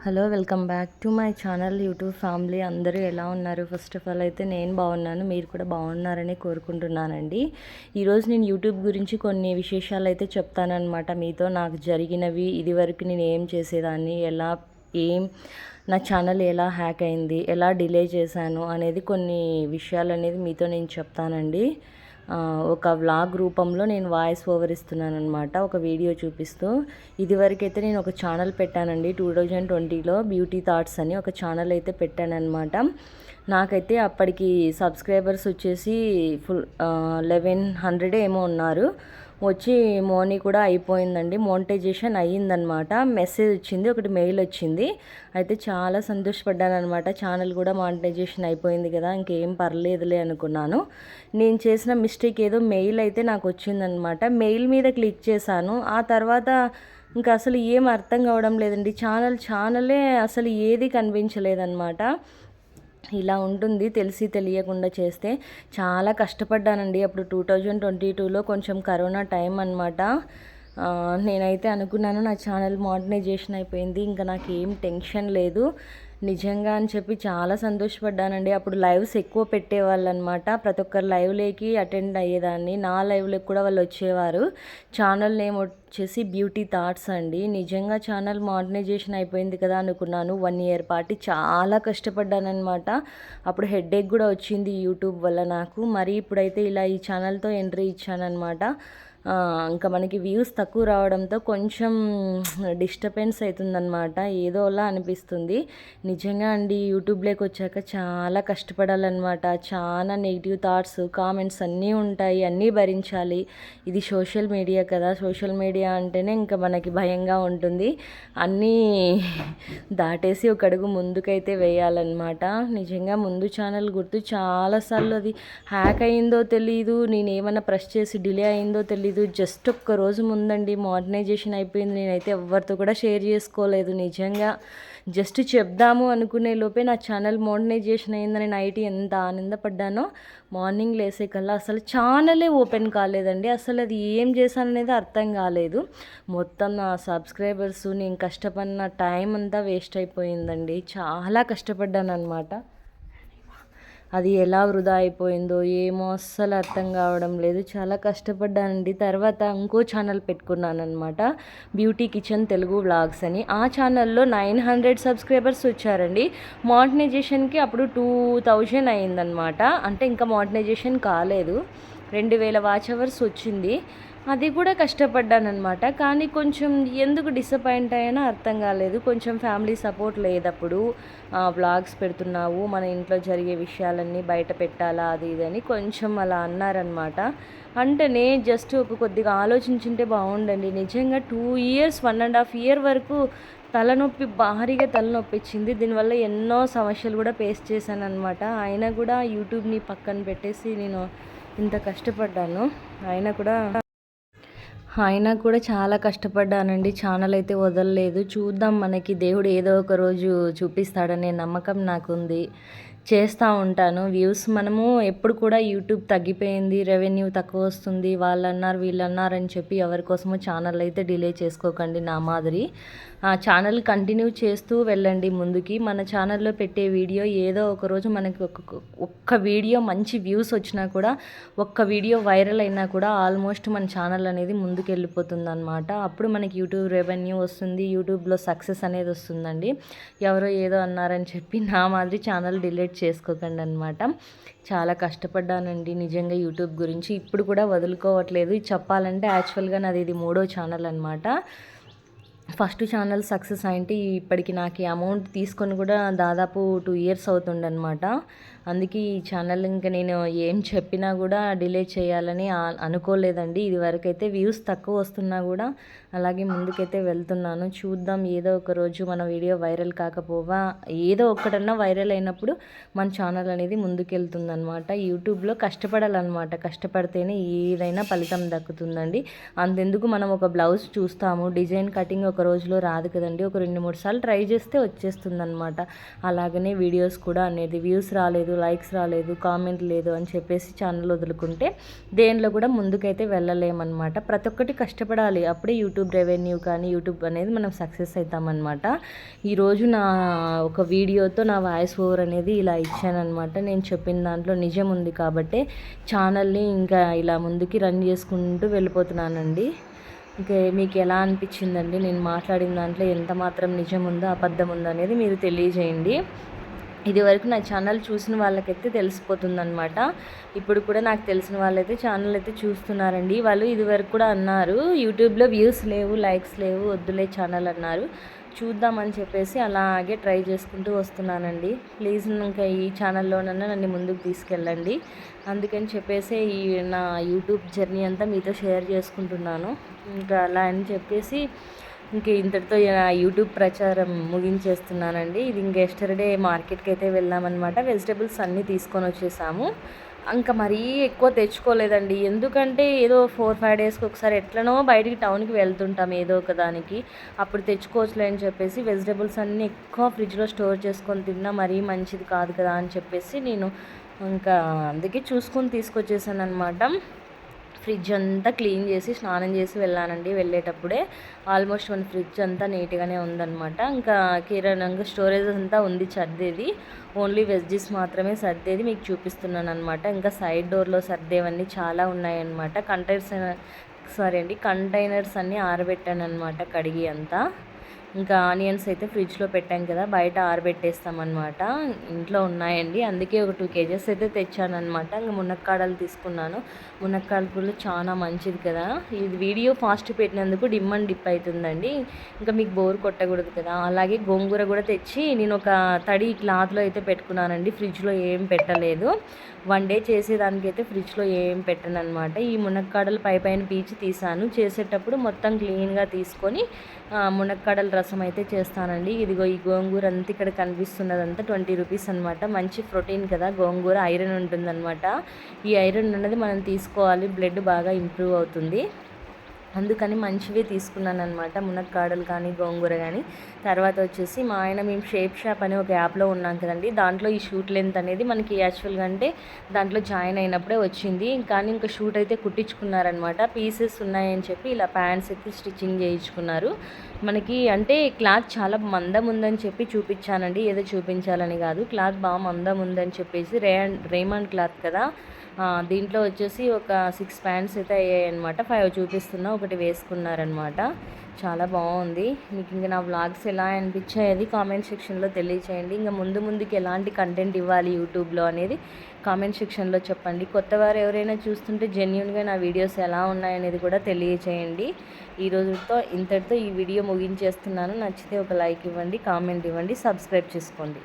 Hello, welcome back to my channel YouTube family. అందరూ ఎలా ఉన్నారు? ఫస్ట్ ఆఫ్ ఆల్ అయితే నేను బాగున్నాను, మీరు కూడా బాగున్నారని కోరుకుంటున్నానండి. ఈరోజు నేను యూట్యూబ్ గురించి కొన్ని విశేషాలు అయితే చెప్తానన్నమాట మీతో. నాకు జరిగినవి, ఇదివరకు నేను ఏం చేసేదాన్ని, నా ఛానల్ ఎలా హ్యాక్ అయింది, ఎలా డిలే చేశాను అనేది కొన్ని విషయాలు అనేది మీతో నేను చెప్తానండి. ఒక వ్లాగ్ రూపంలో నేను వాయిస్ ఓవర్ ఇస్తున్నాను అనమాట, ఒక వీడియో చూపిస్తూ. ఇదివరకైతే నేను ఒక ఛానల్ పెట్టానండి 2020లో, బ్యూటీ థాట్స్ అని ఒక ఛానల్ అయితే పెట్టానన్నమాట. నాకైతే అప్పటికి సబ్స్క్రైబర్స్ వచ్చేసి 1100 ఏమో ఉన్నారు. వచ్చి మోనీ కూడా అయిపోయిందండి, మోనిటైజేషన్ అయ్యిందనమాట. మెసేజ్ వచ్చింది, ఒకటి మెయిల్ వచ్చింది. అయితే చాలా సంతోషపడ్డాను అనమాట. ఛానల్ కూడా మానిటైజేషన్ అయిపోయింది కదా, ఇంకేం పర్లేదులే అనుకున్నాను. నేను చేసిన మిస్టేక్ ఏదో మెయిల్ అయితే నాకు వచ్చిందనమాట. మెయిల్ మీద క్లిక్ చేశాను. ఆ తర్వాత ఇంకా అసలు ఏం అర్థం కావడం లేదండి. ఛానలే అసలు ఏది కనిపించలేదన్నమాట. ఇలా ఉంటుంది తెలిసి తెలియకుండా చేస్తే. చాలా కష్టపడ్డానండి అప్పుడు 2022లో, కొంచెం కరోనా టైం అనమాట. నేనైతే అనుకున్నాను నా ఛానల్ మానిటైజేషన్ అయిపోయింది, ఇంకా నాకు ఏం టెన్షన్ లేదు నిజంగా అని చెప్పి చాలా సంతోషపడ్డానండి. అప్పుడు లైవ్స్ ఎక్కువ పెట్టేవాళ్ళు అనమాట. ప్రతి ఒక్కరు లైవ్లోకి అటెండ్ అయ్యేదాన్ని, నా లైవ్లోకి కూడా వాళ్ళు వచ్చేవారు. ఛానల్ నేమ్ వచ్చేసి బ్యూటీ థాట్స్ అండి. నిజంగా ఛానల్ మానిటైజేషన్ అయిపోయింది కదా అనుకున్నాను. 1 ఇయర్ పాటు చాలా కష్టపడ్డానమాట. అప్పుడు హెడేక్ కూడా వచ్చింది యూట్యూబ్ వల్ల నాకు. మరి ఇప్పుడైతే ఇలా ఈ ఛానల్తో ఎంట్రీ ఇచ్చానమాట. ఇంకా మనకి వ్యూస్ తక్కువ రావడంతో కొంచెం డిస్టర్బెన్స్ అవుతుందన్నమాట, ఏదోలా అనిపిస్తుంది. నిజంగా అండి, యూట్యూబ్లోకి వచ్చాక చాలా కష్టపడాలన్నమాట. చాలా నెగిటివ్ థాట్స్, కామెంట్స్ అన్నీ ఉంటాయి, అన్నీ భరించాలి. ఇది సోషల్ మీడియా కదా, సోషల్ మీడియా అంటేనే ఇంకా మనకి భయంగా ఉంటుంది. అన్నీ దాటేసి ఒక అడుగు ముందుకైతే వేయాలన్నమాట. నిజంగా ముందు ఛానల్ గుర్తు చాలాసార్లు అది హ్యాక్ అయిందో తెలీదు, నేను ఏమైనా ప్రెస్ చేసి డిలే అయిందో తెలీదు. జస్ట్ ఒక్క రోజు ముందండి మానిటైజేషన్ అయిపోయింది. నేనైతే ఎవరితో కూడా షేర్ చేసుకోలేదు. నిజంగా జస్ట్ చెప్దాము అనుకునే లోపే నా ఛానల్ మానిటైజేషన్ అయిందని నైట్ ఎంత ఆనందపడ్డానో, మార్నింగ్ లేసే కల్లా అసలు ఛానలే ఓపెన్ కాలేదండి. అసలు అది ఏం చేశాననేది అర్థం కాలేదు. మొత్తం నా సబ్స్క్రైబర్స్, నేను కష్టపడిన టైం అంతా వేస్ట్ అయిపోయిందండి. చాలా కష్టపడ్డాను అనమాట. అది ఎలా వృధా అయిపోయిందో ఏమో అస్సలు అర్థం కావడం లేదు. చాలా కష్టపడ్డానండి. తర్వాత ఇంకో ఛానల్ పెట్టుకున్నాను అనమాట, బ్యూటీ కిచెన్ తెలుగు వ్లాగ్స్ అని. ఆ ఛానల్లో 900 సబ్స్క్రైబర్స్ వచ్చారండి. మానిటైజేషన్కి అప్పుడు 2000 అయిందనమాట. అంటే ఇంకా మానిటైజేషన్ కాలేదు. 2000 వాచ్ అవర్స్ వచ్చింది. అది కూడా కష్టపడ్డానమాట. కానీ కొంచెం ఎందుకు డిసప్పాయింట్ అయ్యానో అర్థం కాలేదు. కొంచెం ఫ్యామిలీ సపోర్ట్ లేదప్పుడు. వ్లాగ్స్ పెడుతున్నావు, మన ఇంట్లో జరిగే విషయాలన్నీ బయట పెట్టాలా, అది ఇది అని కొంచెం అలా అన్నారనమాట. అంటేనే జస్ట్ కొద్దిగా ఆలోచించుంటే బాగుండండి. నిజంగా 2 ఇయర్స్, 1.5 ఇయర్ వరకు తలనొప్పి, భారీగా తలనొప్పి ఇచ్చింది. దీనివల్ల ఎన్నో సమస్యలు కూడా ఫేస్ చేశాను అనమాట. అయినా కూడా యూట్యూబ్ని పక్కన పెట్టేసి నేను ఇంత కష్టపడ్డాను. అయినా కూడా చాలా కష్టపడ్డానండి. ఛానల్ అయితే వదలలేదు. చూద్దాం, మనకి దేవుడు ఏదో ఒక రోజు చూపిస్తాడనే నమ్మకం నాకుంది. చేస్తూ ఉంటాను వ్యూస్. మనము ఎప్పుడు కూడా యూట్యూబ్ తగ్గిపోయింది, రెవెన్యూ తక్కువ వస్తుంది, వాళ్ళన్నారు వీళ్ళన్నారు అని చెప్పి ఎవరి కోసమో ఛానల్ అయితే డిలే చేసుకోకండి. నా మాదిరి ఛానల్ కంటిన్యూ చేస్తూ వెళ్ళండి ముందుకి. మన ఛానల్లో పెట్టే వీడియో ఏదో ఒక రోజు మనకి ఒక్క వీడియో మంచి వ్యూస్ వచ్చినా కూడా, ఒక్క వీడియో వైరల్ అయినా కూడా ఆల్మోస్ట్ మన ఛానల్ అనేది ముందుకు వెళ్ళిపోతుంది అనమాట. అప్పుడు మనకి యూట్యూబ్ రెవెన్యూ వస్తుంది, యూట్యూబ్లో సక్సెస్ అనేది వస్తుందండి. ఎవరో ఏదో అన్నారని చెప్పి నా మాదిరి ఛానల్ డిలీట్ చేసుకోకండి అనమాట. చాలా కష్టపడ్డానండి నిజంగా యూట్యూబ్ గురించి. ఇప్పుడు కూడా వదులుకోవట్లేదు. చెప్పాలంటే యాక్చువల్గా నాది ఇది 3వ ఛానల్ అనమాట. ఫస్ట్ ఛానల్ సక్సెస్ అయింటే ఇప్పటికి నాకు అమౌంట్ తీసుకొని కూడా దాదాపు 2 ఇయర్స్ అవుతుండనమాట. అందుకే ఈ ఛానల్ ఇంకా నేను ఏం చెప్పినా కూడా డిలే చేయాలని అనుకోలేదండి. ఇది వరకైతే వ్యూస్ తక్కువ వస్తున్నా కూడా అలాగే ముందుకైతే వెళ్తున్నాను. చూద్దాం, ఏదో ఒక రోజు మన వీడియో వైరల్ కాకపోవా, ఏదో ఒక్కటన్నా వైరల్ అయినప్పుడు మన ఛానల్ అనేది ముందుకెళ్తుందనమాట. యూట్యూబ్లో కష్టపడాలన్నమాట. కష్టపడితేనే ఏదైనా ఫలితం దక్కుతుందండి. అంతెందుకు, మనం ఒక బ్లౌజ్ చూస్తాము, డిజైన్ కటింగ్ ఒక రోజులో రాదు కదండి. ఒక 2-3 సార్లు ట్రై చేస్తే వచ్చేస్తుందనమాట. అలాగనే వీడియోస్ కూడా అనేది వ్యూస్ రాలేదు, లైక్స్ రాలేదు, కామెంట్ లేదు అని చెప్పేసి ఛానల్ వదులుకుంటే దేనిలో కూడా ముందుకైతే వెళ్ళలేమన్నమాట. ప్రతి ఒక్కటి కష్టపడాలి, అప్పుడే యూట్యూబ్ యూట్యూబ్ రెవెన్యూ కానీ యూట్యూబ్ అనేది మనం సక్సెస్ అవుతామన్నమాట. ఈరోజు నా ఒక వీడియోతో నా వాయిస్ ఓవర్ అనేది ఇలా ఇచ్చానమాట. నేను చెప్పిన దాంట్లో నిజం ఉంది కాబట్టి ఛానల్ని ఇంకా ఇలా ముందుకి రన్ చేసుకుంటూ వెళ్ళిపోతున్నానండి. ఇంకా మీకు ఎలా అనిపించిందండి నేను మాట్లాడిన దాంట్లో ఎంత మాత్రం నిజం ఉందో అబద్ధం ఉందో అనేది మీరు తెలియజేయండి. ఇదివరకు నా ఛానల్ చూసిన వాళ్ళకైతే తెలిసిపోతుందనమాట. ఇప్పుడు కూడా నాకు తెలిసిన వాళ్ళైతే ఛానల్ అయితే చూస్తున్నారండి. వాళ్ళు ఇదివరకు కూడా అన్నారు, యూట్యూబ్లో వ్యూస్ లేవు, లైక్స్ లేవు, వద్దులే ఛానల్ అన్నారు. చూద్దామని చెప్పేసి అలాగే ట్రై చేసుకుంటూ వస్తున్నానండి. ప్లీజ్ ఇంకా ఈ ఛానల్లోనన్నా నన్ను ముందుకు తీసుకెళ్ళండి. అందుకని చెప్పేసి ఈ నా యూట్యూబ్ జర్నీ అంతా మీతో షేర్ చేసుకుంటున్నాను. ఇంకా అలా అని చెప్పేసి ఇంక ఇంతటితో యూట్యూబ్ ప్రచారం ముగించేస్తున్నానండి. ఇది ఇంక ఎస్టర్డే మార్కెట్కి అయితే వెళ్ళామన్నమాట. వెజిటేబుల్స్ అన్నీ తీసుకొని వచ్చేసాము. ఇంకా మరీ ఎక్కువ తెచ్చుకోలేదండి, ఎందుకంటే ఏదో 4-5 డేస్కి ఒకసారి ఎట్లనో బయటికి టౌన్కి వెళ్తుంటాం ఏదో ఒక దానికి, అప్పుడు తెచ్చుకోవచ్చులే అని చెప్పేసి వెజిటేబుల్స్ అన్నీ ఎక్కువ ఫ్రిడ్జ్లో స్టోర్ చేసుకొని తిన్నా మరీ మంచిది కాదు కదా అని చెప్పేసి నేను ఇంకా అందుకే చూసుకొని తీసుకొచ్చేసాను అనమాట. ఫ్రిడ్జ్ అంతా క్లీన్ చేసి స్నానం చేసి వెళ్ళానండి. వెళ్ళేటప్పుడే ఆల్మోస్ట్ మన ఫ్రిడ్జ్ అంతా నీట్గానే ఉందన్నమాట. ఇంకా కిరాణంగా స్టోరేజ్ అంతా ఉంది సర్దేది, ఓన్లీ వెజ్జెస్ మాత్రమే సర్దేది మీకు చూపిస్తున్నాను అనమాట. ఇంకా సైడ్ డోర్లో సర్దేవన్నీ చాలా ఉన్నాయన్నమాట. కంటైనర్స్ అన్నీ ఆరబెట్టాను అనమాట కడిగి అంతా. ఇంకా ఆనియన్స్ అయితే ఫ్రిడ్జ్లో పెట్టాం కదా, బయట ఆరబెట్టేస్తామన్నమాట. ఇంట్లో ఉన్నాయండి, అందుకే ఒక 2 kgs అయితే తెచ్చానమాట. ఇంకా మునక్కాడలు తీసుకున్నాను. మునక్కాడలు కూడా చాలా మంచిది కదా. ఇది వీడియో ఫాస్ట్ పెట్టినందుకు డిమ్ అండ్ డిప్ అవుతుందండి, ఇంకా మీకు బోర్ కొట్టకూడదు కదా. అలాగే గోంగూర కూడా తెచ్చి నేను ఒక తడి క్లాత్లో అయితే పెట్టుకున్నానండి, ఫ్రిడ్జ్లో ఏం పెట్టలేదు. 1 day చేసేదానికైతే ఫ్రిడ్జ్లో ఏం పెట్టను అనమాట. ఈ మునక్కాడలు పైన పీచి తీసాను, చేసేటప్పుడు మొత్తం క్లీన్గా తీసుకొని మునక్కాడల రసం అయితే చేస్తానండి. ఇదిగో ఈ గోంగూర అంతా ఇక్కడ కనిపిస్తున్నదంతా 20 రూపీస్ అనమాట. మంచి ప్రోటీన్ కదా గోంగూర, ఐరన్ ఉంటుందన్నమాట. ఈ ఐరన్ అనేది మనం తీసుకోవాలి, బ్లడ్ బాగా ఇంప్రూవ్ అవుతుంది. అందుకని మంచివే తీసుకున్నాను అనమాట, మునక్కాడలు కానీ గోంగూర కానీ. తర్వాత వచ్చేసి మా ఆయన మేము షేప్ షాప్ అనే ఒక యాప్లో ఉన్నాం కదండి, దాంట్లో ఈ షూట్ లెంత్ అనేది మనకి యాక్చువల్గా అంటే దాంట్లో జాయిన్ అయినప్పుడే వచ్చింది. కానీ ఇంకా షూట్ అయితే కుట్టించుకున్నారనమాట. పీసెస్ ఉన్నాయని చెప్పి ఇలా ప్యాంట్స్ అయితే స్టిచ్చింగ్ చేయించుకున్నారు. మనకి అంటే క్లాత్ చాలా మందం ఉందని చెప్పి చూపించానండి, ఏదో చూపించాలని కాదు, క్లాత్ బాగా మందం ఉందని చెప్పేసి రేమండ్ క్లాత్ కదా. దీంట్లో వచ్చేసి ఒక 6 ప్యాంట్స్ అయితే అయ్యాయి అనమాట. 5 చూపిస్తున్నా, ఒకటి వేసుకున్నారనమాట. చాలా బాగుంది. మీకు ఇంకా నా వ్లాగ్స్ ఎలా అనిపించాయి కామెంట్ సెక్షన్లో తెలియచేయండి. ఇంకా ముందుకి ఎలాంటి కంటెంట్ ఇవ్వాలి యూట్యూబ్లో అనేది కామెంట్ సెక్షన్లో చెప్పండి. కొత్తవారు ఎవరైనా చూస్తుంటే జెన్యూన్గా నా వీడియోస్ ఎలా ఉన్నాయనేది కూడా తెలియచేయండి. ఇంతటితో ఈ వీడియో ముగించేస్తున్నాను. నచ్చితే ఒక లైక్ ఇవ్వండి, కామెంట్ ఇవ్వండి, సబ్స్క్రైబ్ చేసుకోండి.